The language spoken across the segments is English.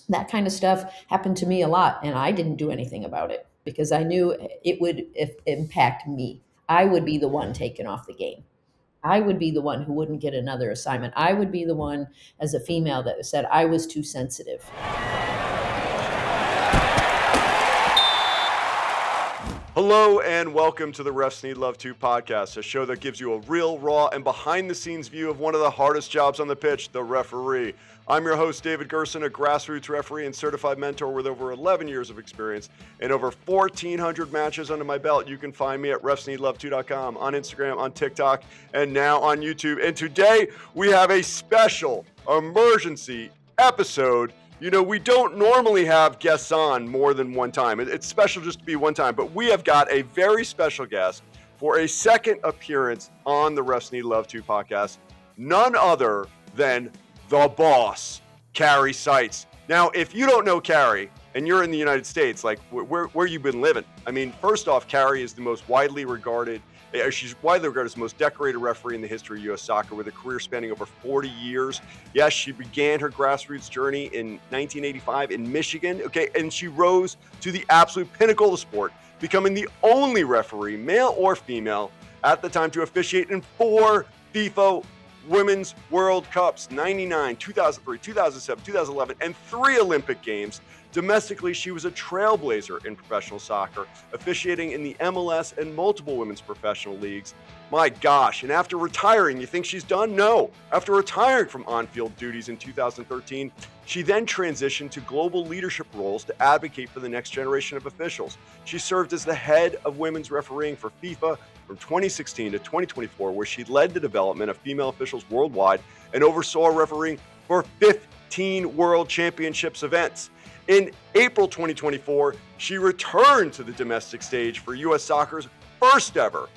That kind of stuff happened to me a lot, and I didn't do anything about it because I knew it would impact me. I would be the one taken off the game. I would be the one who wouldn't get another assignment. I would be the one as a female that said I was too sensitive. Hello and welcome to the Refs Need Love 2 podcast, a show that gives you a real, raw, and behind-the-scenes view of one of the hardest jobs on the pitch, the referee. I'm your host, David Gerson, a grassroots referee and certified mentor with over 11 years of experience and over 1,400 matches under my belt. You can find me at refsneedlove2.com, on Instagram, on TikTok, and now on YouTube. And today, we have a special emergency episode. You know, we don't normally have guests on more than one time. It's special just to be one time, but we have got a very special guest for a second appearance on the Refs Need Love 2 podcast, none other than the boss, Kari Seitz. Now, if you don't know Kari and you're in the United States, like where you've been living, I mean, first off, Kari is the most widely regarded She's widely regarded as the most decorated referee in the history of U.S. soccer with a career spanning over 40 years. Yes, she began her grassroots journey in 1985 in Michigan, and she rose to the absolute pinnacle of the sport, becoming the only referee, male or female, at the time to officiate in 4 FIFA Women's World Cups, 99, 2003, 2007, 2011, and 3 Olympic Games. Domestically, she was a trailblazer in professional soccer, officiating in the MLS and multiple women's professional leagues. My gosh, and after retiring, you think she's done? No. After retiring from on-field duties in 2013, she then transitioned to global leadership roles to advocate for the next generation of officials. She served as the head of women's refereeing for FIFA from 2016 to 2024, where she led the development of female officials worldwide and oversaw refereeing for 15 World Championships events. In April 2024, she returned to the domestic stage for U.S. Soccer's first ever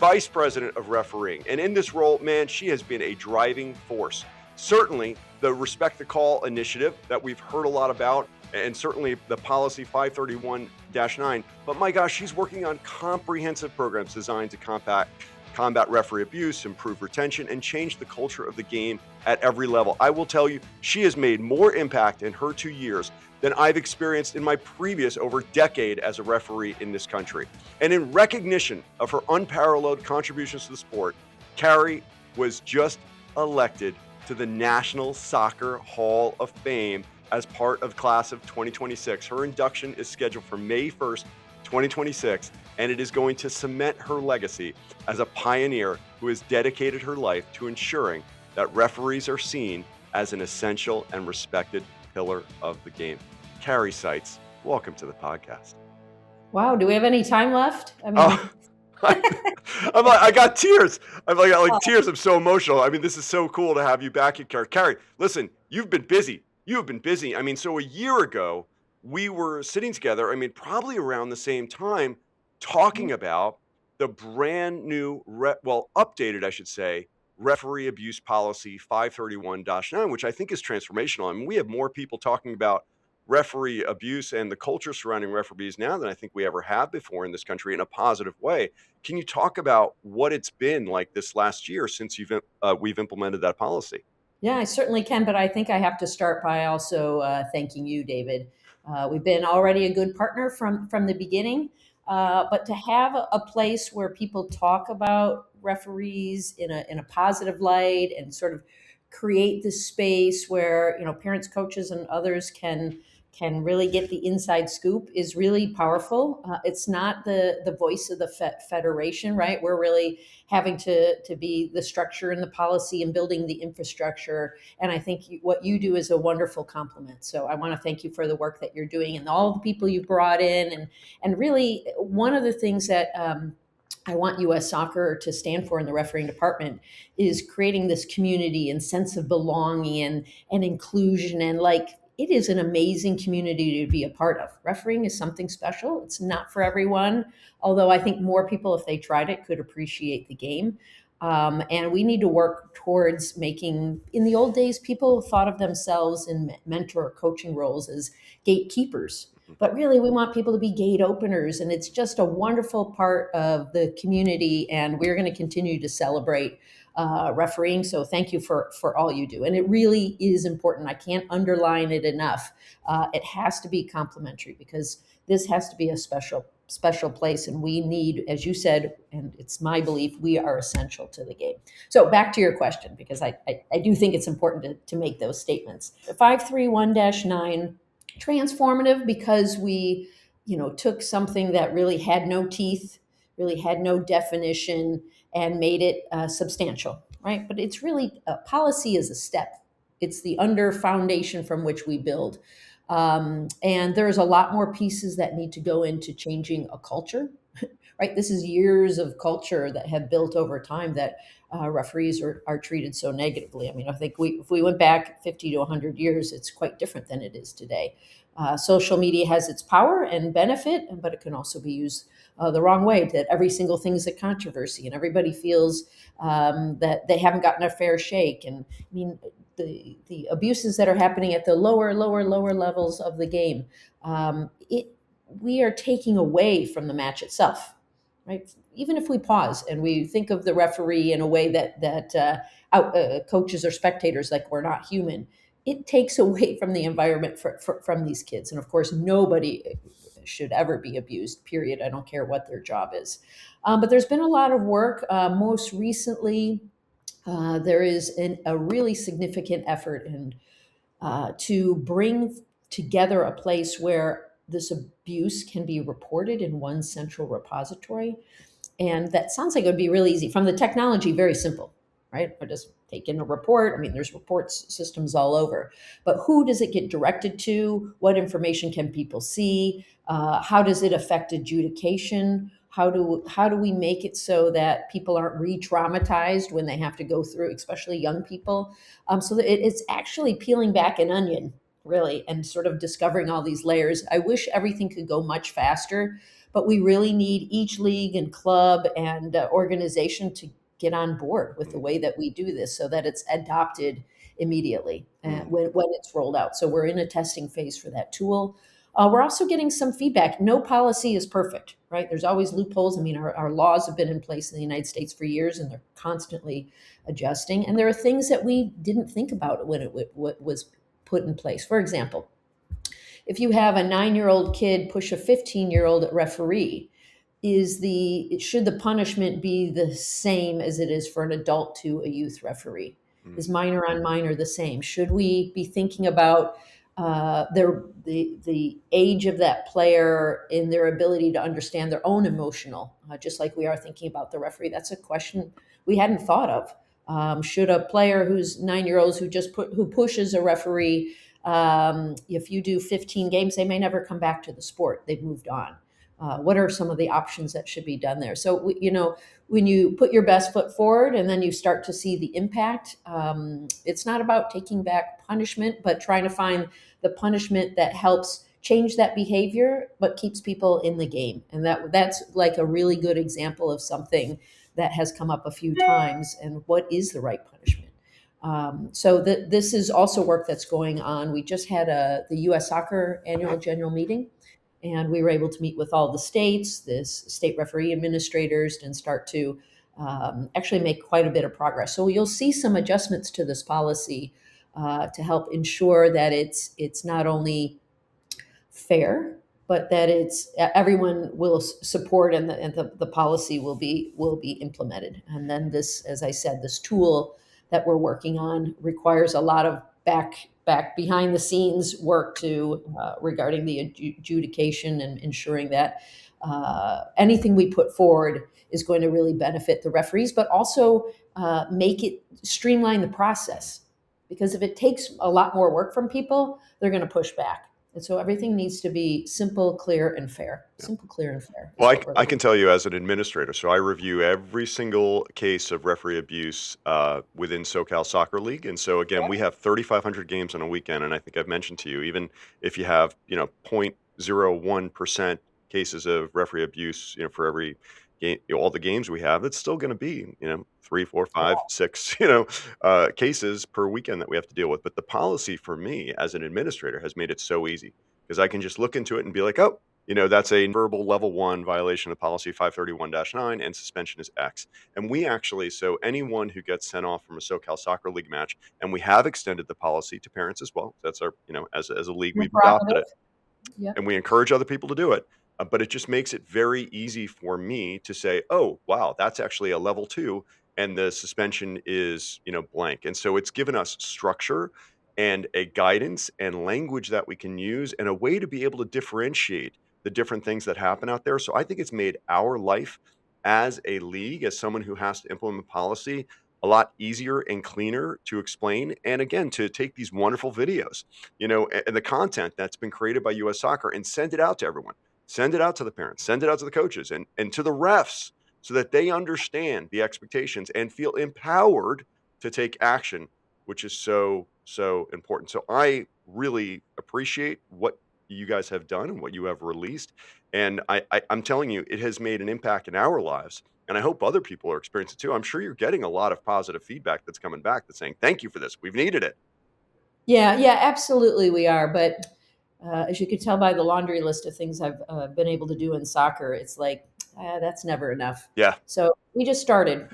Vice President of Refereeing. And in this role, man, she has been a driving force. Certainly, the Respect the Call initiative that we've heard a lot about, and certainly the Policy 531-9. But my gosh, she's working on comprehensive programs designed to combat referee abuse, improve retention, and change the culture of the game at every level. I will tell you, she has made more impact in her 2 years than I've experienced in my previous over decade as a referee in this country. And in recognition of her unparalleled contributions to the sport, Kari was just elected to the National Soccer Hall of Fame as part of class of 2026. Her induction is scheduled for May 1st, 2026, and it is going to cement her legacy as a pioneer who has dedicated her life to ensuring that referees are seen as an essential and respected pillar of the game. Kari Seitz, welcome to the podcast. Wow, do we have any time left? I mean, I got tears. I'm like tears. I'm so emotional. I mean, this is so cool to have you back here, Kari. Kari, listen, you've been busy. You have been busy. I mean, so a year ago, we were sitting together, I mean, probably around the same time, talking about the brand new, updated, I should say, referee abuse policy 531-9, which I think is transformational. I mean, we have more people talking about referee abuse and the culture surrounding referees now than I think we ever have before in this country in a positive way. Can you talk about what it's been like this last year since we've implemented that policy? Yeah, I certainly can, but I think I have to start by also thanking you, David. We've been already a good partner from the beginning, but to have a place where people talk about referees in a positive light and sort of create this space where parents, coaches, and others can really get the inside scoop is really powerful. It's not the voice of the federation, right? We're really having to be the structure and the policy and building the infrastructure. And I think what you do is a wonderful compliment. So I want to thank you for the work that you're doing and all the people you've brought in. And really, one of the things that I want U.S. Soccer to stand for in the refereeing department is creating this community and sense of belonging and inclusion. And it is an amazing community to be a part of. Refereeing is something special. It's not for everyone, although I think more people, if they tried it, could appreciate the game. And we need to work towards making, in the old days, people thought of themselves in mentor or coaching roles as gatekeepers. But really, we want people to be gate openers. And it's just a wonderful part of the community. And we're going to continue to celebrate refereeing. So thank you for all you do. And it really is important. I can't underline it enough. It has to be complimentary because this has to be a special place, and we need, as you said, and it's my belief, we are essential to the game. So back to your question, because I do think it's important to make those statements. 531-9, transformative because we, took something that really had no teeth, really had no definition, and made it substantial, right? But it's really, policy is a step. It's the under foundation from which we build. And there's a lot more pieces that need to go into changing a culture, right? This is years of culture that have built over time that referees are treated so negatively. I mean, I think if we went back 50 to 100 years, it's quite different than it is today. Social media has its power and benefit, but it can also be used the wrong way, that every single thing is a controversy and everybody feels that they haven't gotten a fair shake. And I mean, the abuses that are happening at the lower levels of the game, we are taking away from the match itself, right? Even if we pause and we think of the referee in a way that coaches or spectators like we're not human, it takes away from the environment from these kids. And of course, nobody should ever be abused, period. I don't care what their job is. But there's been a lot of work. Most recently, there is a really significant effort to bring together a place where this abuse can be reported in one central repository. And that sounds like it would be really easy. From the technology, very simple, right? I just take in a report. I mean, there's reports systems all over. But who does it get directed to? What information can people see? How does it affect adjudication? How do we make it so that people aren't re-traumatized when they have to go through, especially young people? So that it's actually peeling back an onion, really, and sort of discovering all these layers. I wish everything could go much faster, but we really need each league and club and organization to get on board with the way that we do this so that it's adopted immediately when it's rolled out. So we're in a testing phase for that tool. We're also getting some feedback. No policy is perfect, right? There's always loopholes. I mean, our laws have been in place in the United States for years, and they're constantly adjusting. And there are things that we didn't think about when it was put in place. For example, if you have a 9-year-old kid push a 15-year-old referee, should the punishment be the same as it is for an adult to a youth referee? Is minor on minor the same? Should we be thinking about the age of that player in their ability to understand their own emotional, just like we are thinking about the referee? That's a question we hadn't thought of. Should a player who's 9-year-olds who pushes a referee, if you do 15 games, they may never come back to the sport. They've moved on. What are some of the options that should be done there? So, when you put your best foot forward and then you start to see the impact, it's not about taking back punishment, but trying to find the punishment that helps change that behavior, but keeps people in the game. And that's like a really good example of something that has come up a few times. And what is the right punishment? So this is also work that's going on. We just had the U.S. Soccer annual general meeting, and we were able to meet with all the state referee administrators, and start to actually make quite a bit of progress. So you'll see some adjustments to this policy to help ensure that it's not only fair, but that everyone will support, and the policy will be implemented. And then this, as I said, this tool that we're working on requires a lot of back behind the scenes work regarding the adjudication and ensuring that anything we put forward is going to really benefit the referees, but also make it streamline the process. Because if it takes a lot more work from people, they're going to push back. And so everything needs to be simple, clear, and fair. Simple, clear, and fair. Well, I can tell you as an administrator, so I review every single case of referee abuse within SoCal Soccer League. And so, again, we have 3,500 games on a weekend. And I think I've mentioned to you, even if you have, 0.01% cases of referee abuse, for every game, all the games we have, it's still going to be, 3, 4, 5, 6, cases per weekend that we have to deal with. But the policy for me as an administrator has made it so easy, because I can just look into it and be like, oh, That's a verbal level 1 violation of policy 531-9, and suspension is X. And we actually, so anyone who gets sent off from a SoCal Soccer League match, and we have extended the policy to parents as well. That's our, as a league, Your we've adopted it, prerogative. Yep. and we encourage other people to do it. But it just makes it very easy for me to say, oh, wow, that's actually a level 2, and the suspension is, blank. And so it's given us structure and a guidance and language that we can use, and a way to be able to differentiate the different things that happen out there. So I think it's made our life as a league, as someone who has to implement policy, a lot easier and cleaner to explain. And again, to take these wonderful videos, and the content that's been created by US Soccer, and send it out to everyone. Send it out to the parents, send it out to the coaches, and to the refs, so that they understand the expectations and feel empowered to take action, which is so, so important. So I really appreciate what you guys have done and what you have released. And I'm telling you, it has made an impact in our lives. And I hope other people are experiencing it too. I'm sure you're getting a lot of positive feedback that's coming back that's saying, thank you for this. We've needed it. Yeah, yeah, absolutely we are. But as you could tell by the laundry list of things I've been able to do in soccer, it's like, that's never enough. Yeah. So we just started.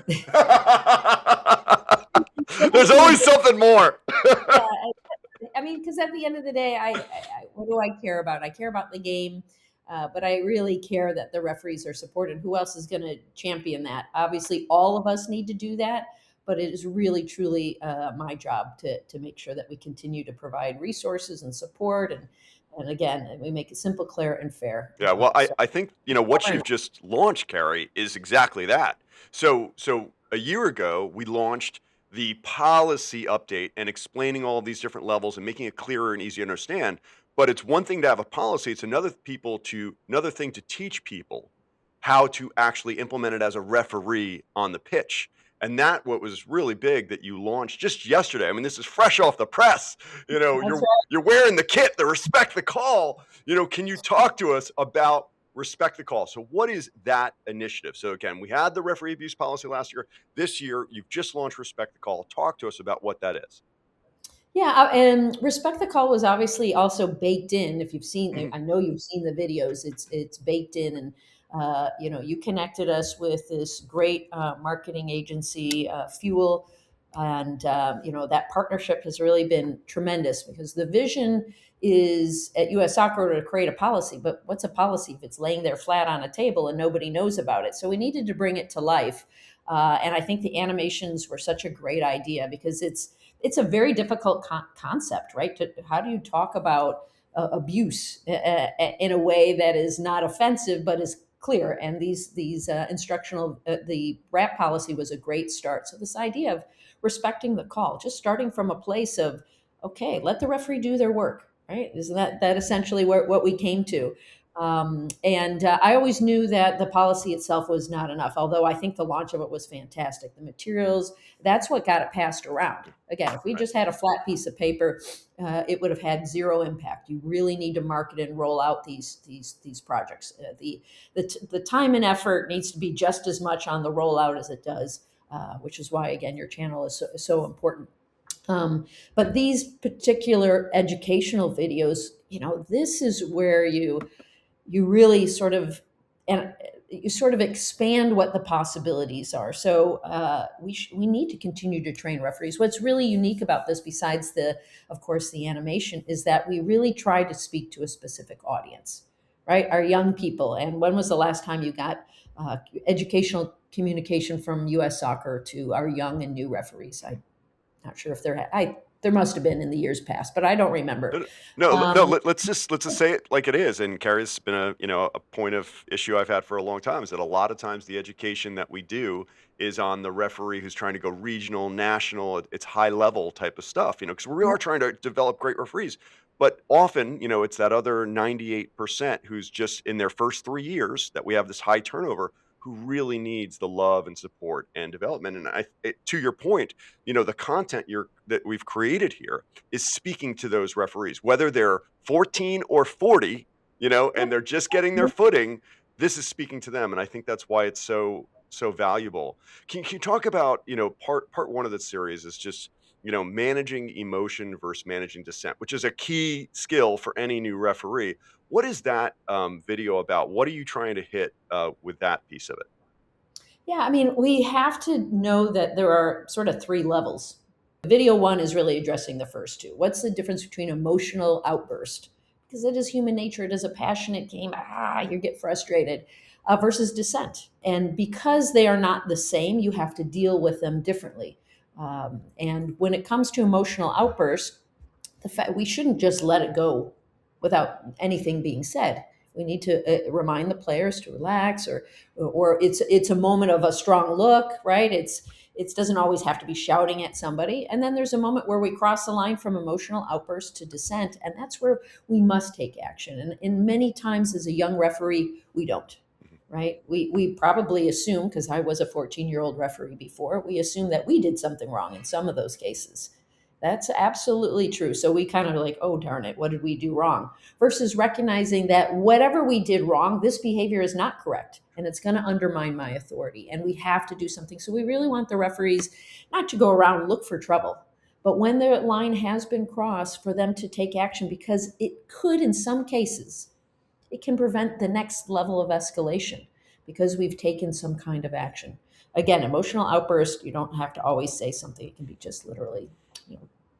There's always something more. Yeah, I mean, because at the end of the day, what do I care about? I care about the game, but I really care that the referees are supported. Who else is going to champion that? Obviously, all of us need to do that, but it is really, truly my job to make sure that we continue to provide resources and support, and again, we make it simple, clear, and fair. Yeah, well, So, I think, what you've just launched, Kari, is exactly that. So a year ago, we launched the policy update and explaining all of these different levels and making it clearer and easier to understand. But it's one thing to have a policy; it's another thing to teach people how to actually implement it as a referee on the pitch. And that what was really big that you launched just yesterday. I mean, this is fresh off the press. that's You're wearing the kit, the respect the call. Can you talk to us about respect the call? So what is that initiative? So again, we had the referee abuse policy last year. This year, you've just launched respect the call. Talk to us about what that is. Yeah, and respect the call was obviously also baked in. If you've seen, Mhm. I know you've seen the videos. It's baked in, and you connected us with this great marketing agency, Fuel, and that partnership has really been tremendous because the vision is at US Soccer to create a policy. But what's a policy if it's laying there flat on a table and nobody knows about it? So we needed to bring it to life, and I think the animations were such a great idea because it's a very difficult concept, right? How do you talk about abuse in a way that is not offensive but is clear? And these instructional, the RAP policy was a great start. So this idea of respecting the call, just starting from a place of, okay, let the referee do their work, right? Isn't that essentially what we came to? And I always knew that the policy itself was not enough, although I think the launch of it was fantastic. The materials, that's what got it passed around. Again, if we Right. just had a flat piece of paper, it would have had zero impact. You really need to market and roll out these projects. The time and effort needs to be just as much on the rollout as it does, which is why, again, your channel is so important. But these particular educational videos, this is where you really sort of and you sort of expand what the possibilities are. So we need to continue to train referees. What's really unique about this, besides of course, the animation, is that we really try to speak to a specific audience, right? Our young people. And when was the last time you got educational communication from U.S. Soccer to our young and new referees? I'm not sure if there must have been in the years past, but I don't remember. No. Let's just say it like it is. And Carrie's been a point of issue I've had for a long time, is that a lot of times the education that we do is on the referee who's trying to go regional, national. It's high level type of stuff, because we are trying to develop great referees. But often, it's that other 98% who's just in their first 3 years that we have this high turnover, who really needs the love and support and development. And to your point, the content that we've created here is speaking to those referees, whether they're 14 or 40, and they're just getting their footing. This is speaking to them, and I think that's why it's so valuable. Can you talk about, part one of the series is just managing emotion versus managing dissent, which is a key skill for any new referee. What is that video about? What are you trying to hit with that piece of it? Yeah, I mean, we have to know that there are sort of three levels. Video one is really addressing the first two. What's the difference between emotional outburst? Because it is human nature, it is a passionate game. You get frustrated, versus dissent. And because they are not the same, you have to deal with them differently. And when it comes to emotional outburst, the fact we shouldn't just let it go without anything being said. We need to remind the players to relax, or it's a moment of a strong look, right? It doesn't always have to be shouting at somebody. And then there's a moment where we cross the line from emotional outburst to dissent, and that's where we must take action. And many times as a young referee, we don't. Right? We probably assume, because I was a 14-year-old referee before, we assume that we did something wrong in some of those cases. That's absolutely true. So we kind of like, oh, darn it, what did we do wrong? Versus recognizing that whatever we did wrong, this behavior is not correct and it's going to undermine my authority. And we have to do something. So we really want the referees not to go around and look for trouble, but when the line has been crossed, for them to take action, because it could, in some cases, it can prevent the next level of escalation because we've taken some kind of action. Again, emotional outburst, you don't have to always say something. It can be just literally,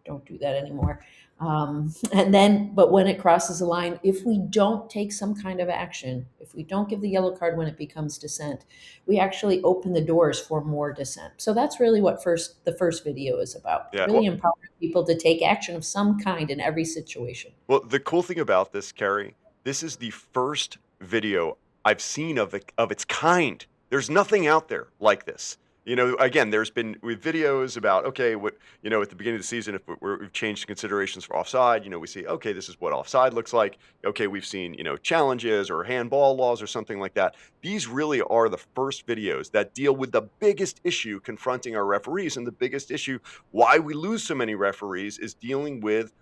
don't do that anymore. But when it crosses a line, if we don't take some kind of action, if we don't give the yellow card when it becomes dissent, we actually open the doors for more dissent. So that's really what the first video is about. Yeah. Really empowering people to take action of some kind in every situation. Well, the cool thing about this, Kari, this is the first video I've seen of its kind. There's nothing out there like this. Again, there's been with videos about, okay, at the beginning of the season, if we've changed considerations for offside, we see, okay, this is what offside looks like. Okay, we've seen, challenges or handball laws or something like that. These really are the first videos that deal with the biggest issue confronting our referees. And the biggest issue why we lose so many referees is dealing with,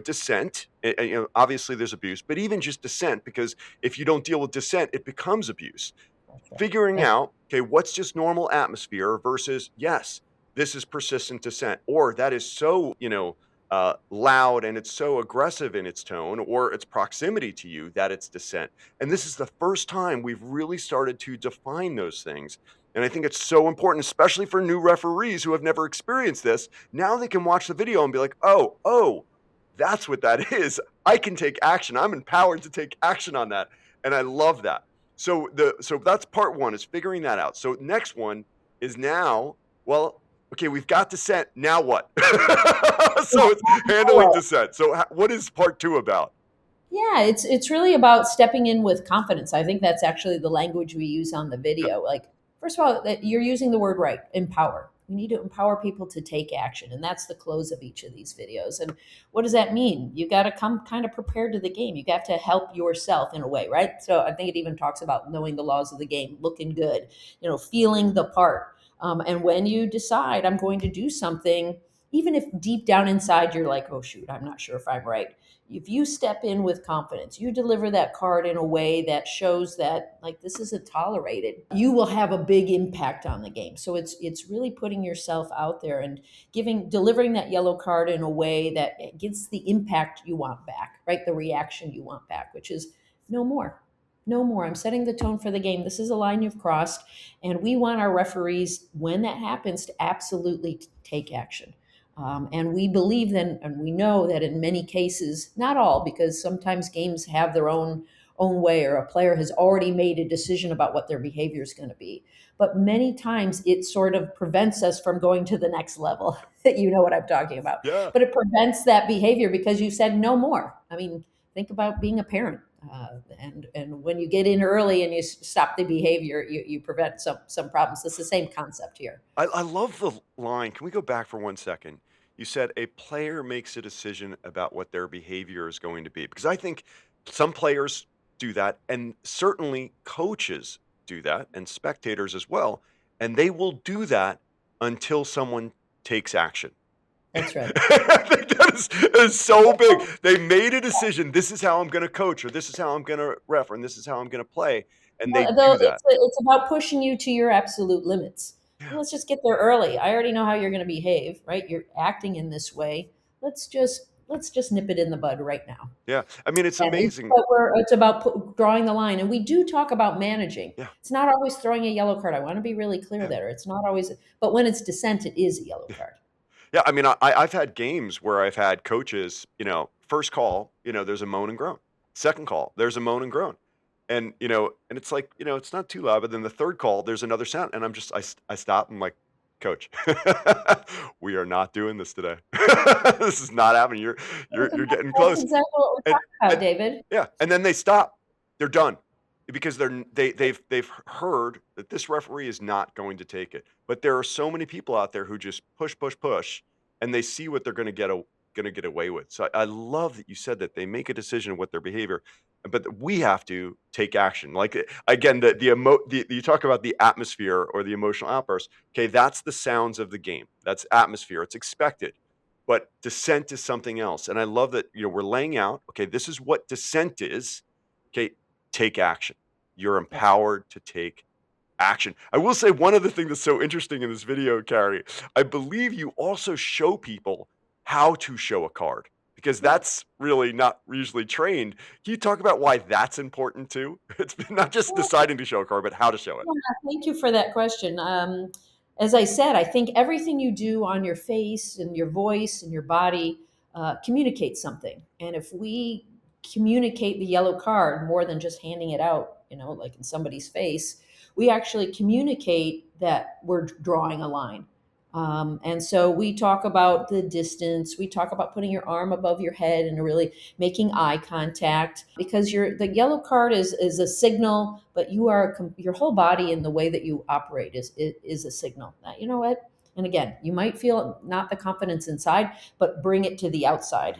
dissent. Obviously there's abuse, but even just dissent, because if you don't deal with dissent, it becomes abuse. Figuring out, okay, what's just normal atmosphere versus, yes, this is persistent dissent, or that is so, loud and it's so aggressive in its tone or its proximity to you that it's dissent. And this is the first time we've really started to define those things. And I think it's so important, especially for new referees who have never experienced this. Now they can watch the video and be like, oh, that's what that is. I can take action. I'm empowered to take action on that. And I love that. So that's part one, is figuring that out. So next one is now, well, okay, we've got dissent. Now what? So it's handling dissent. So what is part two about? Yeah, it's really about stepping in with confidence. I think that's actually the language we use on the video. Like, first of all, that you're using the word right, empower. We need to empower people to take action, and that's the close of each of these videos. And what does that mean? You got to come kind of prepared to the game. You got to help yourself in a way, right? So I think it even talks about knowing the laws of the game, looking good, feeling the part. And when you decide I'm going to do something, even if deep down inside you're like, oh shoot, I'm not sure if I'm right. If you step in with confidence, you deliver that card in a way that shows that, like, this isn't tolerated, you will have a big impact on the game. So it's really putting yourself out there and delivering that yellow card in a way that gets the impact you want back, right? The reaction you want back, which is no more. No more. I'm setting the tone for the game. This is a line you've crossed. And we want our referees, when that happens, to absolutely take action. And we believe then, and we know that in many cases, not all, because sometimes games have their own way, or a player has already made a decision about what their behavior is going to be. But many times it sort of prevents us from going to the next level. You know what I'm talking about. Yeah. But it prevents that behavior because you said no more. I mean, think about being a parent. And when you get in early and you stop the behavior, you prevent some problems. It's the same concept here. I love the line. Can we go back for 1 second? You said a player makes a decision about what their behavior is going to be. Because I think some players do that, and certainly coaches do that, and spectators as well. And they will do that until someone takes action. That's right. I think that is so big. They made a decision. This is how I'm going to coach, or this is how I'm going to ref, and this is how I'm going to play. And they do that. It's about pushing you to your absolute limits. Yeah. Let's just get there early. I already know how you're going to behave, right? You're acting in this way. Let's just nip it in the bud right now. Yeah. I mean, it's And amazing. but it's about drawing the line, and we do talk about managing. Yeah. It's not always throwing a yellow card. I want to be really clear Yeah. there. It's not always, but when it's dissent, it is a yellow card. Yeah. I mean, I've had games where I've had coaches, first call, there's a moan and groan. Second call, there's a moan and groan. And, and it's like, it's not too loud, but then the third call, there's another sound. And I stop. I'm like, Coach, we are not doing this today. This is not happening. You're getting That's close. exactly what we're And, talking about, and David. yeah, and then they stop. They're done because they've heard that this referee is not going to take it. But there are so many people out there who just push, push, push, and they see what they're going to get away with. So I love that you said that they make a decision with their behavior, but that we have to take action. Like again, you talk about the atmosphere or the emotional outburst. Okay, that's the sounds of the game. That's atmosphere. It's expected. But dissent is something else. And I love that, we're laying out, okay, this is what dissent is. Okay, take action. You're empowered to take action. I will say one other thing that's so interesting in this video, Kari, I believe you also show people how to show a card because that's really not usually trained. Can you talk about why that's important too? It's not just deciding to show a card, but how to show it. Thank you for that question. As I said, I think everything you do on your face and your voice and your body communicates something. And if we communicate the yellow card more than just handing it out, like in somebody's face, we actually communicate that we're drawing a line. And so we talk about the distance. We talk about putting your arm above your head and really making eye contact because the yellow card is a signal, but your whole body and the way that you operate is a signal. That, you know what? And again, you might feel not the confidence inside, but bring it to the outside,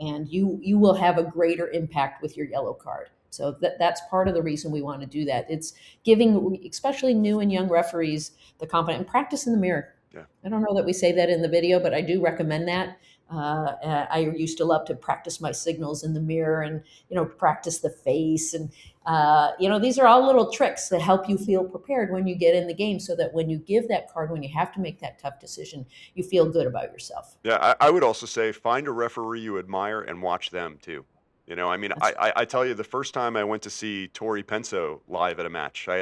and you will have a greater impact with your yellow card. So that's part of the reason we want to do that. It's giving, especially new and young referees, the confidence and practice in the mirror. Yeah. I don't know that we say that in the video, but I do recommend that. I used to love to practice my signals in the mirror and, practice the face. And, these are all little tricks that help you feel prepared when you get in the game so that when you give that card, when you have to make that tough decision, you feel good about yourself. Yeah, I would also say find a referee you admire and watch them too. I mean, I tell you, the first time I went to see Tori Penso live at a match, I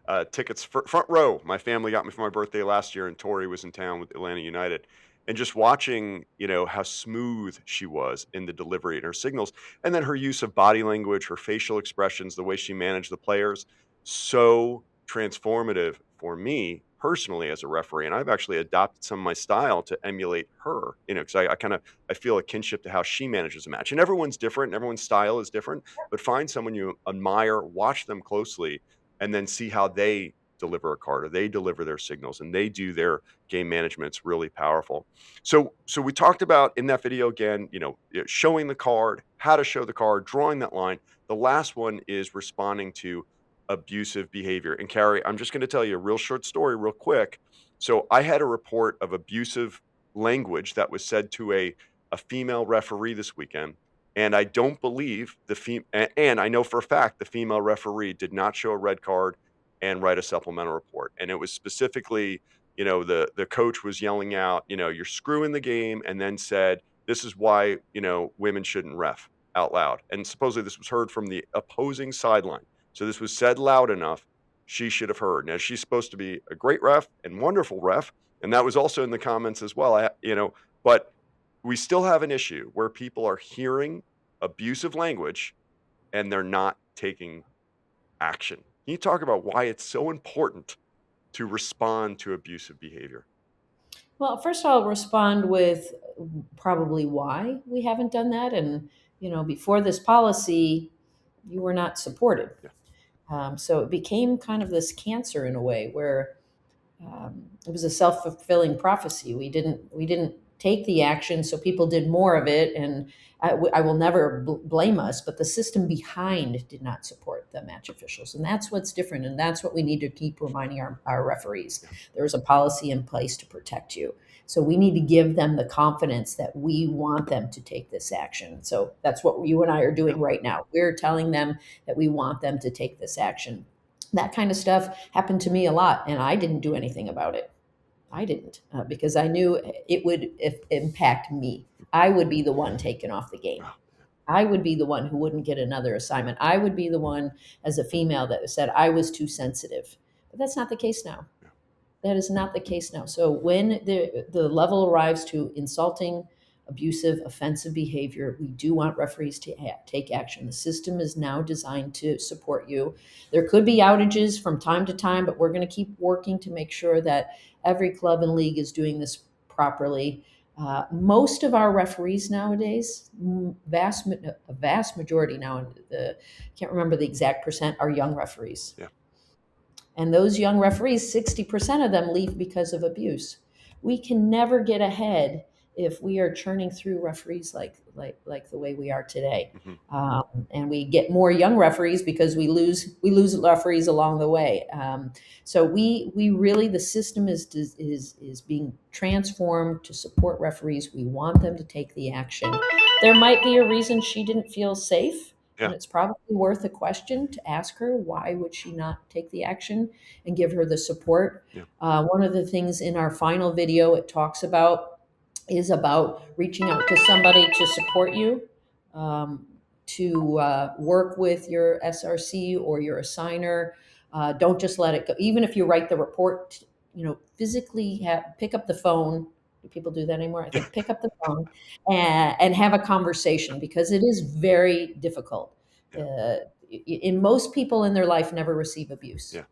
had tickets front row. My family got me for my birthday last year, and Tori was in town with Atlanta United. And just watching, how smooth she was in the delivery and her signals, and then her use of body language, her facial expressions, the way she managed the players, so transformative for me personally as a referee. And I've actually adopted some of my style to emulate her, because I feel a kinship to how she manages a match. And everyone's different, and everyone's style is different, but find someone you admire, watch them closely, and then see how they deliver a card or they deliver their signals and they do their game management. It's really powerful. So we talked about in that video again, showing the card, how to show the card, drawing that line. The last one is responding to abusive behavior. And Kari, I'm just going to tell you a real short story real quick. So I had a report of abusive language that was said to a female referee this weekend. And I don't believe and I know for a fact the female referee did not show a red card and write a supplemental report. And it was specifically, the coach was yelling out, you're screwing the game, and then said, this is why, women shouldn't ref out loud. And supposedly this was heard from the opposing sideline. So this was said loud enough, she should have heard. Now, she's supposed to be a great ref and wonderful ref. And that was also in the comments as well. But we still have an issue where people are hearing abusive language and they're not taking action. Can you talk about why it's so important to respond to abusive behavior? Well, first I'll respond with probably why we haven't done that. And, before this policy, you were not supported. Yeah. So it became kind of this cancer in a way where it was a self-fulfilling prophecy. We didn't take the action, so people did more of it, and I will never blame us, but the system behind did not support the match officials, and that's what's different, and that's what we need to keep reminding our referees. There's a policy in place to protect you, so we need to give them the confidence that we want them to take this action. So that's what you and I are doing right now. We're telling them that we want them to take this action. That kind of stuff happened to me a lot, and I didn't do anything about it. I didn't, because I knew it would impact me. I would be the one taken off the game. Oh, I would be the one who wouldn't get another assignment. I would be the one as a female that said I was too sensitive. But that's not the case now. yeah. That is not the case now. So when the level arrives to insulting, abusive, offensive behavior, we do want referees to take action. The system is now designed to support you. There could be outages from time to time, but we're going to keep working to make sure that every club and league is doing this properly. Most of our referees nowadays, a vast majority now, can't remember the exact percent, are young referees. Yeah. And those young referees, 60% of them leave because of abuse. We can never get ahead if we are churning through referees like the way we are today. Mhm. And we get more young referees because we lose referees along the way. So we really, the system is being transformed to support referees. We want them to take the action. There might be a reason she didn't feel safe, and Yeah. it's probably worth a question to ask her, why would she not take the action and give her the support? Yeah. One of the things in our final video it talks about is about reaching out to somebody to support you, to work with your SRC or your assigner. Don't just let it go. Even if you write the report, physically pick up the phone. Do people do that anymore? I think pick up the phone and have a conversation, because it is very difficult. Yeah. In most people in their life never receive abuse. Yeah.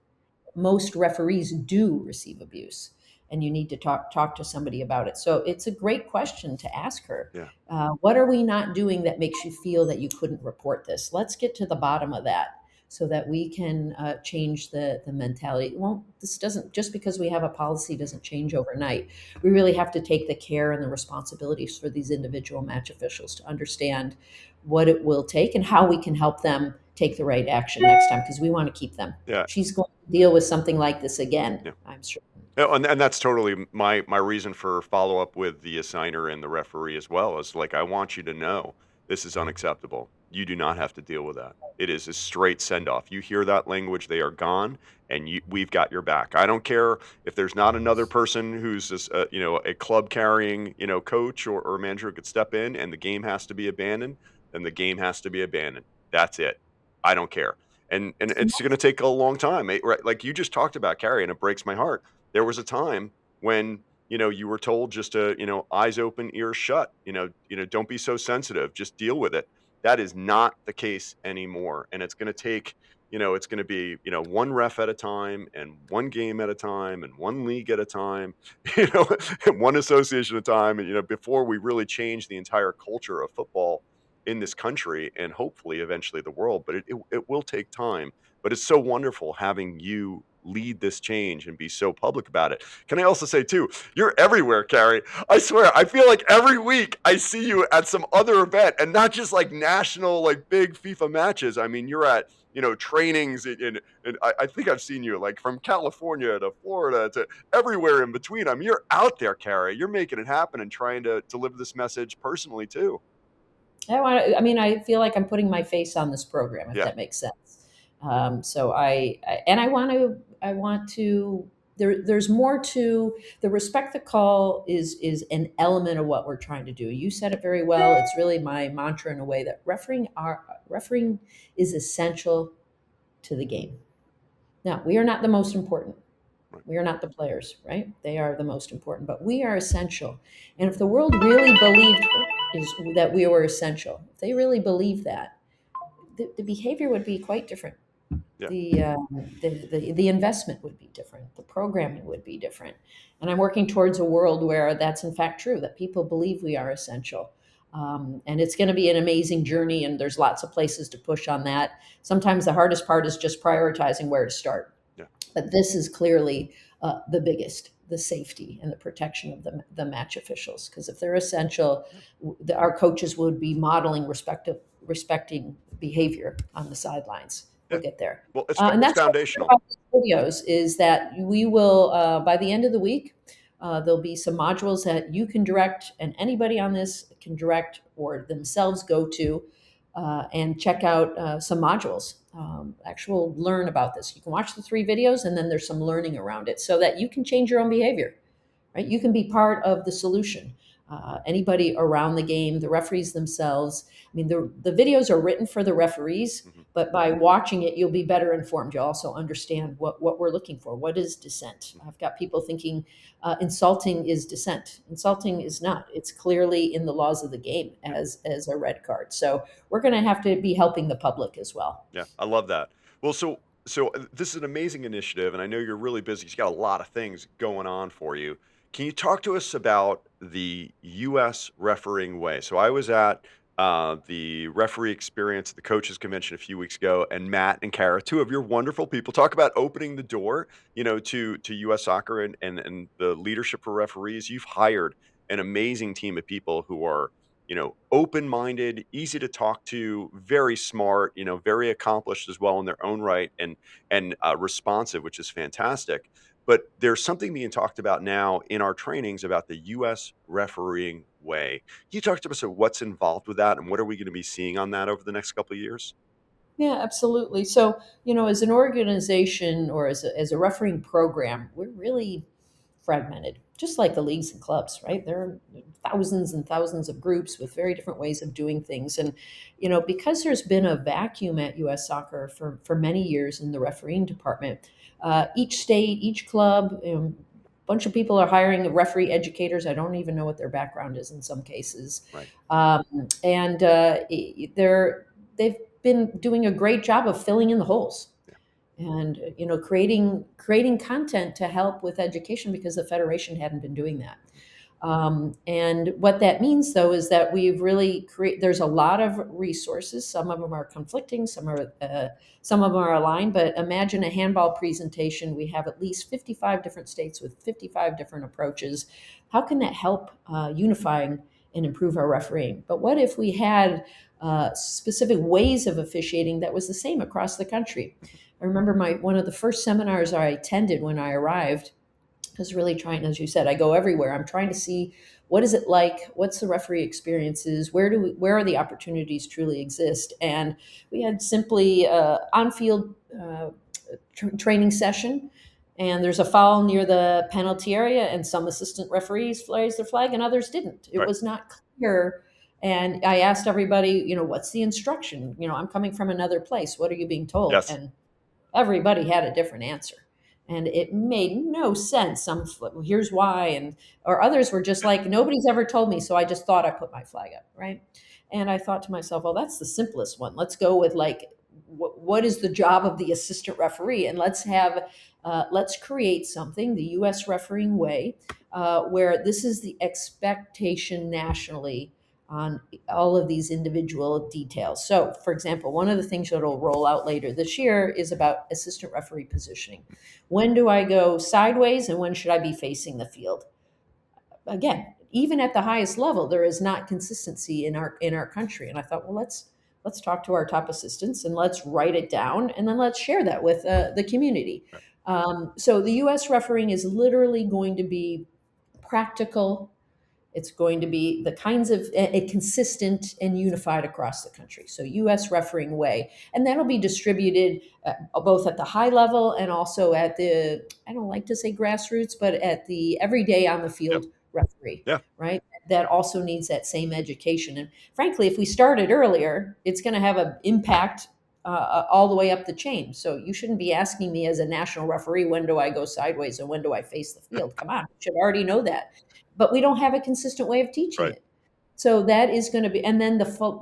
Most referees do receive abuse, and you need to talk to somebody about it. So it's a great question to ask her. Yeah. What are we not doing that makes you feel that you couldn't report this? Let's get to the bottom of that so that we can change the mentality. Well, this doesn't, just because we have a policy doesn't change overnight. We really have to take the care and the responsibilities for these individual match officials to understand what it will take and how we can help them take the right action next time, because we want to keep them. Yeah. She's going to deal with something like this again, Yeah. I'm sure. And that's totally my reason for follow up with the assigner and the referee as well. Is like, I want you to know this is unacceptable. You do not have to deal with that. It is a straight send off. You hear that language, they are gone, and we've got your back. I don't care if there's not another person who's a club carrying coach or manager who could step in, and the game has to be abandoned. Then the game has to be abandoned. That's it. I don't care. And it's going to take a long time. Right? Like you just talked about, Kari, and it breaks my heart. There was a time when you were told just to eyes open, ears shut. Don't be so sensitive. Just deal with it. That is not the case anymore, and it's going to take. It's going to be one ref at a time, and one game at a time, and one league at a time. One association at a time, and before we really change the entire culture of football in this country, and hopefully eventually the world. But it will take time. But it's so wonderful having you lead this change and be so public about it. Can I also say too, you're everywhere, Kari. I swear, I feel like every week I see you at some other event, and not just like national, like big FIFA matches. I mean, you're at trainings and I think I've seen you like from California to Florida to everywhere in between. I mean, you're out there, Kari. You're making it happen and trying to deliver this message personally too. I feel like I'm putting my face on this program, if Yeah. that makes sense. So I want to. There's more to the respect the call is an element of what we're trying to do. You said it very well. It's really my mantra in a way, that refereeing is essential to the game. Now, we are not the most important. We are not the players, right? They are the most important, but we are essential. And if the world really believed that we were essential, if they really believed that, the behavior would be quite different. Yeah. The investment would be different. The programming would be different. And I'm working towards a world where that's in fact true, that people believe we are essential. And it's going to be an amazing journey, and there's lots of places to push on that. Sometimes the hardest part is just prioritizing where to start. Yeah. But this is clearly the biggest, the safety and the protection of the match officials. Because if they're essential, our coaches would be modeling respecting behavior on the sidelines. We'll get there. Well, it's And that's foundational. About these videos is that we will, by the end of the week, there'll be some modules that you can direct, and anybody on this can direct or themselves go to and check out some modules. Learn about this. You can watch the 3 videos, and then there's some learning around it so that you can change your own behavior. right? You can be part of the solution. Anybody around the game, the referees themselves. I mean, the videos are written for the referees, Mhm. but by watching it, you'll be better informed. You'll also understand what we're looking for. What is dissent? I've got people thinking insulting is dissent. Insulting is not. It's clearly in the laws of the game Yeah. as a red card. So we're going to have to be helping the public as well. Yeah, I love that. Well, so this is an amazing initiative, and I know you're really busy. You've got a lot of things going on for you. Can you talk to us about the U.S. refereeing way? So I was at the referee experience at the coaches convention a few weeks ago, and Matt and Kara, two of your wonderful people, talk about opening the door, to U.S. soccer and the leadership for referees. You've hired an amazing team of people who are open-minded, easy to talk to, very smart, very accomplished as well in their own right, and responsive, which is fantastic. But there's something being talked about now in our trainings about the U.S. refereeing way. Can you talk to us about what's involved with that, and what are we going to be seeing on that over the next couple of years? Yeah, absolutely. So, as an organization or as a refereeing program, we're really fragmented, just like the leagues and clubs, right? There are thousands and thousands of groups with very different ways of doing things. And, because there's been a vacuum at US soccer for many years in the refereeing department, each state, each club, bunch of people are hiring referee educators. I don't even know what their background is in some cases. Right. And they've been doing a great job of filling in the holes Yeah. and creating content to help with education because the federation hadn't been doing that. And what that means, though, is that we've really there's a lot of resources. Some of them are conflicting, some of them are aligned. But imagine a handball presentation. We have at least 55 different states with 55 different approaches. How can that help unifying and improve our refereeing? But what if we had specific ways of officiating that was the same across the country? I remember one of the first seminars I attended when I arrived. I was really trying, as you said, I go everywhere. I'm trying to see what is it like, what's the referee experiences, where are the opportunities truly exist, and we had simply on-field training session. And there's a foul near the penalty area, and some assistant referees flies their flag, and others didn't. It Right. was not clear. And I asked everybody, what's the instruction? I'm coming from another place. What are you being told? Yes. And everybody had a different answer, and it made no sense. Some, here's why, or others were just like, nobody's ever told me, so I just thought I put my flag up, right? And I thought to myself, well, that's the simplest one. Let's go with like, what is the job of the assistant referee, and let's create something, the U.S. refereeing way, where this is the expectation nationally on all of these individual details. So, for example, one of the things that will roll out later this year is about assistant referee positioning. When do I go sideways and when should I be facing the field? Again, even at the highest level, there is not consistency in our country. And I thought, well, let's talk to our top assistants and let's write it down and then let's share that with the community. Right. So the U.S. refereeing is literally going to be practical. It's going to be the kinds of consistent and unified across the country. So U.S. refereeing way, and that'll be distributed both at the high level and also at the, I don't like to say grassroots, but at the everyday on the Yep. field referee, Yeah. right? That also needs that same education. And frankly, if we started earlier, it's going to have an impact all the way up the chain. So you shouldn't be asking me as a national referee, when do I go sideways and when do I face the field? Come on, you should already know that. But we don't have a consistent way of teaching Right. it. So that is going to be, and then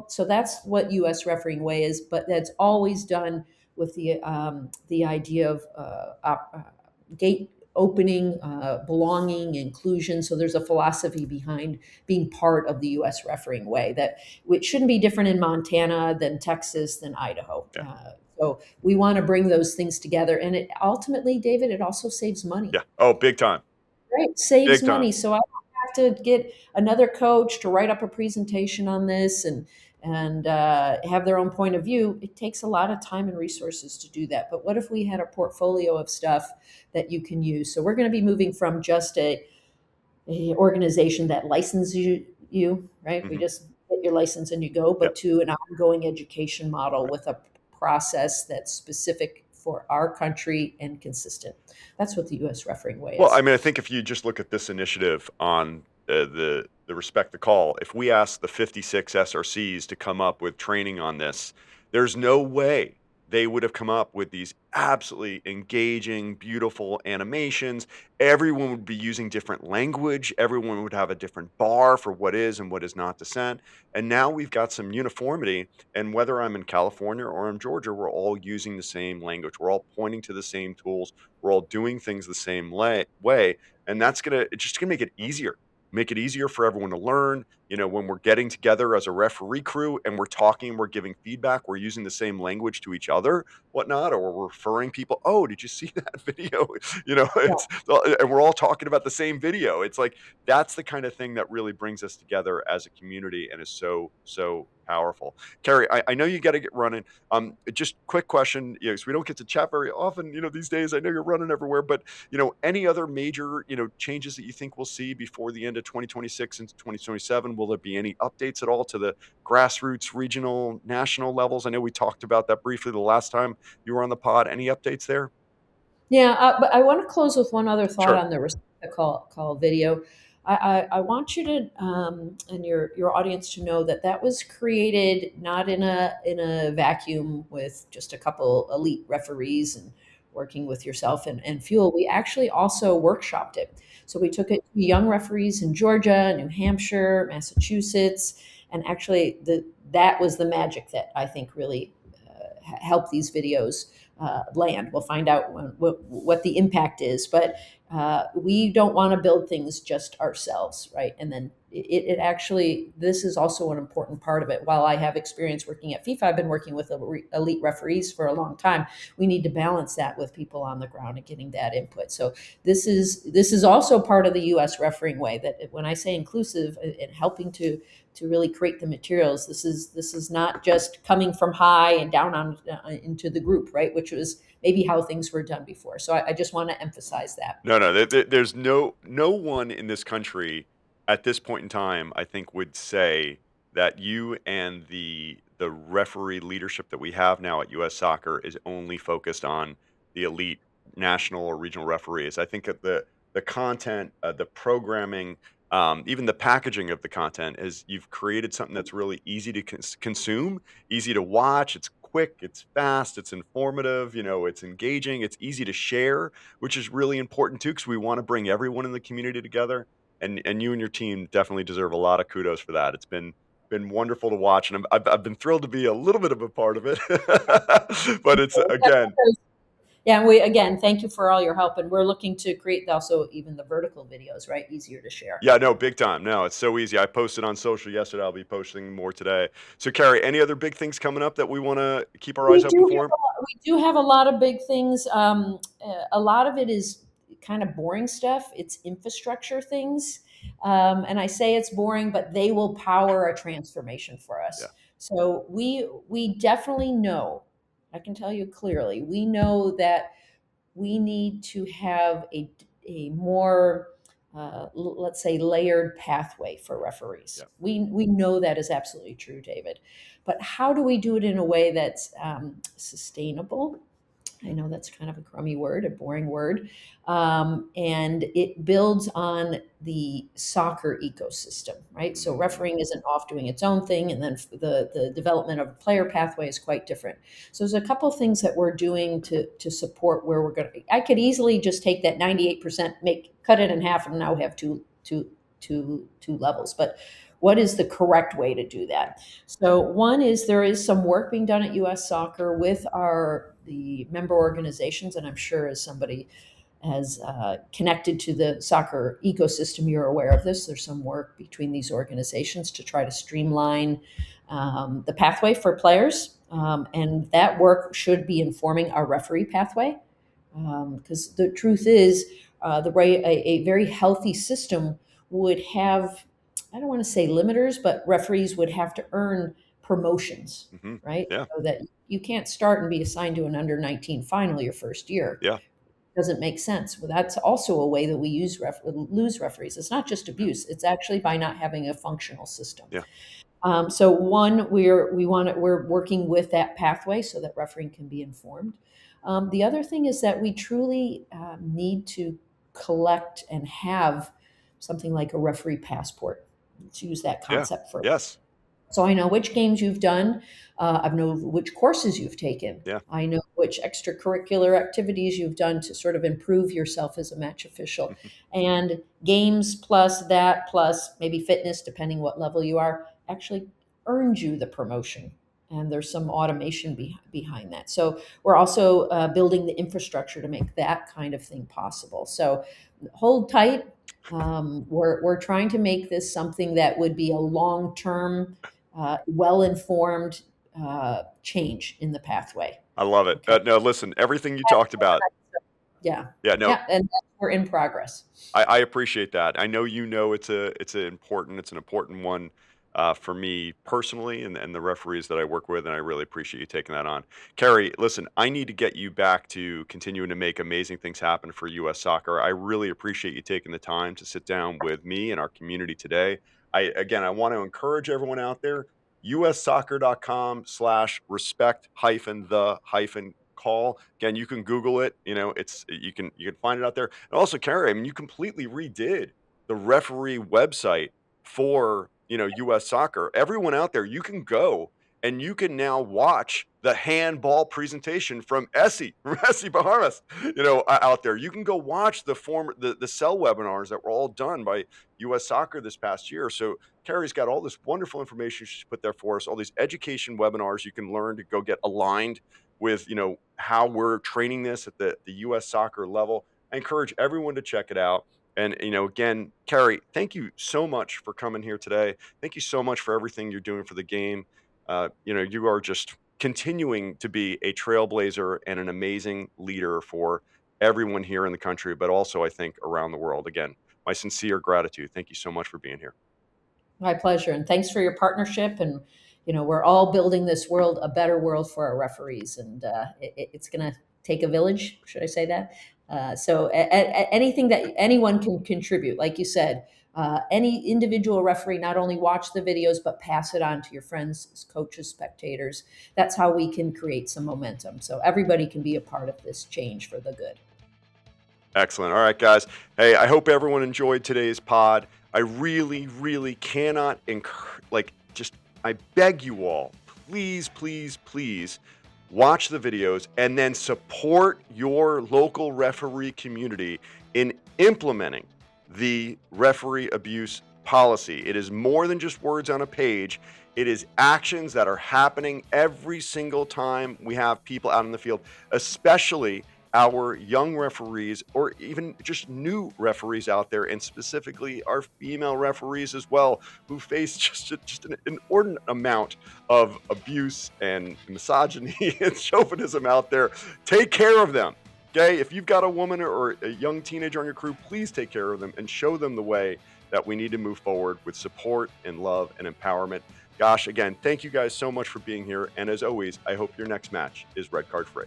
so that's what U.S. refereeing way is, but that's always done with the idea of gate opening, belonging, inclusion. So there's a philosophy behind being part of the U.S. refereeing way that which shouldn't be different in Montana than Texas than Idaho. Yeah. So we want to bring those things together, and it ultimately, David, it also saves money. Yeah. Oh, big time. Right, saves Big time. money. So I don't have to get another coach to write up a presentation on this and have their own point of view. It takes a lot of time and resources to do that. But what if we had a portfolio of stuff that you can use? So we're going to be moving from just a organization that licenses you, right? We Mhm. just get your license and you go, but Yep. to an ongoing education model with a process that's specific for our country and consistent. That's what the U.S. refereeing way Well, is. I mean, I think if you just look at this initiative on the Respect the Call, if we ask the 56 SRCs to come up with training on this, there's no way they would have come up with these absolutely engaging, beautiful animations. Everyone would be using different language. Everyone would have a different bar for what is and what is not dissent. And now we've got some uniformity. And whether I'm in California or in Georgia, we're all using the same language. We're all pointing to the same tools. We're all doing things the same way, and it's just gonna make it easier for everyone to learn. When we're getting together as a referee crew and we're talking, we're giving feedback, we're using the same language to each other, whatnot, or we're referring people. Oh, did you see that video? Yeah. And we're all talking about the same video. It's like that's the kind of thing that really brings us together as a community and is so powerful. Kari, I know you got to get running. Just quick question, 'cause we don't get to chat very often, these days. I know you're running everywhere, but any other major, changes that you think we'll see before the end of 2026 into 2027? Will there be any updates at all to the grassroots, regional, national levels? I know we talked about that briefly the last time you were on the pod. Any updates there? Yeah, but I want to close with one other thought Sure. on the Respect the Call video. I want you to and your audience to know that that was created not in a vacuum with just a couple elite referees and working with yourself and Fuel. We actually also workshopped it. So we took it to young referees in Georgia, New Hampshire, Massachusetts, and actually that was the magic that I think really helped these videos land. We'll find out what the impact is, but we don't want to build things just ourselves, right? And then it actually, this is also an important part of it. While I have experience working at FIFA, I've been working with elite referees for a long time. We need to balance that with people on the ground and getting that input. So this is also part of the U.S. refereeing way. That when I say inclusive and helping to really create the materials, this is not just coming from high and down on into the group, right? Which was maybe how things were done before. So I just want to emphasize that. No. There's no one in this country at this point in time, I think, would say that you and the referee leadership that we have now at U.S. Soccer is only focused on the elite national or regional referees. I think that the content, the programming, even the packaging of the content is you've created something that's really easy to consume, easy to watch. It's quick, it's fast, it's informative, it's engaging, it's easy to share, which is really important too, because we want to bring everyone in the community together. And you and your team definitely deserve a lot of kudos for that. It's been wonderful to watch, and I've been thrilled to be a little bit of a part of it. But it's again, Yeah, and we again thank you for all your help, and we're looking to create also even the vertical videos, right? Easier to share. yeah, no, big time. No, it's so easy. I posted on social yesterday. I'll be posting more today. So, Kari, any other big things coming up that we want to keep our We eyes do open have for? we do have a lot of big things. A lot of it is kind of boring stuff. It's infrastructure things, and I say it's boring, but they will power a transformation for Yeah. us. So we definitely know. I can tell you clearly. We know that we need to have a more let's say layered pathway for referees. Yeah. We know that is absolutely true, David, but how do we do it in a way that's sustainable? I know that's kind of a crummy word, a boring word. And it builds on the soccer ecosystem, right? So refereeing isn't off doing its own thing, and then the development of a player pathway is quite different. So there's a couple things that we're doing to support where we're going to. I could easily just take that 98%, cut it in half, and now have two levels. But what is the correct way to do that? So one is there is some work being done at U.S. Soccer with the member organizations, and I'm sure as somebody has connected to the soccer ecosystem, you're aware of this. There's some work between these organizations to try to streamline the pathway for players, and that work should be informing our referee pathway. Because the truth is, the way a very healthy system would have, I don't want to say limiters, but referees would have to earn promotions, Hmm. right? Yeah. So that you can't start and be assigned to an under 19 final your first year. Yeah. Doesn't make sense. Well, that's also a way that we lose referees. It's not just abuse; it's actually by not having a functional system. Yeah. So one, we're working with that pathway so that refereeing can be informed. The other thing is that we truly need to collect and have something like a referee passport. Let's use that Yeah. concept for. Yes. So I know which games you've done. I know which courses you've taken. Yeah. I know which extracurricular activities you've done to sort of improve yourself as a match official. And games plus that, plus maybe fitness, depending what level you are, actually earned you the promotion. And there's some automation behind that. So we're also building the infrastructure to make that kind of thing possible. So hold tight. We're trying to make this something that would be a long term well-informed change in the pathway. I love it. Okay. No, listen, everything you talked about. Yeah. Yeah, no, Yeah. And we're in progress. I appreciate that. I know it's an important one for me personally and the referees that I work with, and I really appreciate you taking that on. Kari, listen, I need to get you back to continuing to make amazing things happen for U.S. soccer. I really appreciate you taking the time to sit down with me and our community today. I want to encourage everyone out there, ussoccer.com/respect-the-call. Again, you can Google it. You can find it out there. And also, Kari, I mean, you completely redid the referee website for U.S. soccer. Everyone out there, you can go and you can now watch the handball presentation from Essie Bahamas. Out there, you can go watch the cell webinars that were all done by U.S. soccer this past year. So Kari's got all this wonderful information she's put there for us, all these education webinars you can learn to go get aligned with how we're training this at the U.S. soccer level. I encourage everyone to check it out. And again, Kari, thank you so much for coming here today. Thank you so much for everything you're doing for the game. You are just continuing to be a trailblazer and an amazing leader for everyone here in the country, but also I think around the world. Again, my sincere gratitude. Thank you so much for being here. My pleasure. And thanks for your partnership. And, we're all building this world, a better world for our referees. And it's going to take a village. Should I say that? So anything that anyone can contribute, like you said, any individual referee, not only watch the videos, but pass it on to your friends, coaches, spectators. That's how we can create some momentum. So everybody can be a part of this change for the good. Excellent. All right, guys. Hey, I hope everyone enjoyed today's pod. I really, really cannot I beg you all, please, please, please watch the videos and then support your local referee community in implementing the referee abuse policy. It is more than just words on a page. It is actions that are happening every single time we have people out in the field, especially our young referees or even just new referees out there, and specifically our female referees as well, who face just an inordinate amount of abuse and misogyny and chauvinism out there. Take care of them. Okay, if you've got a woman or a young teenager on your crew, please take care of them and show them the way that we need to move forward with support and love and empowerment. Gosh, again, thank you guys so much for being here. And as always, I hope your next match is red card free.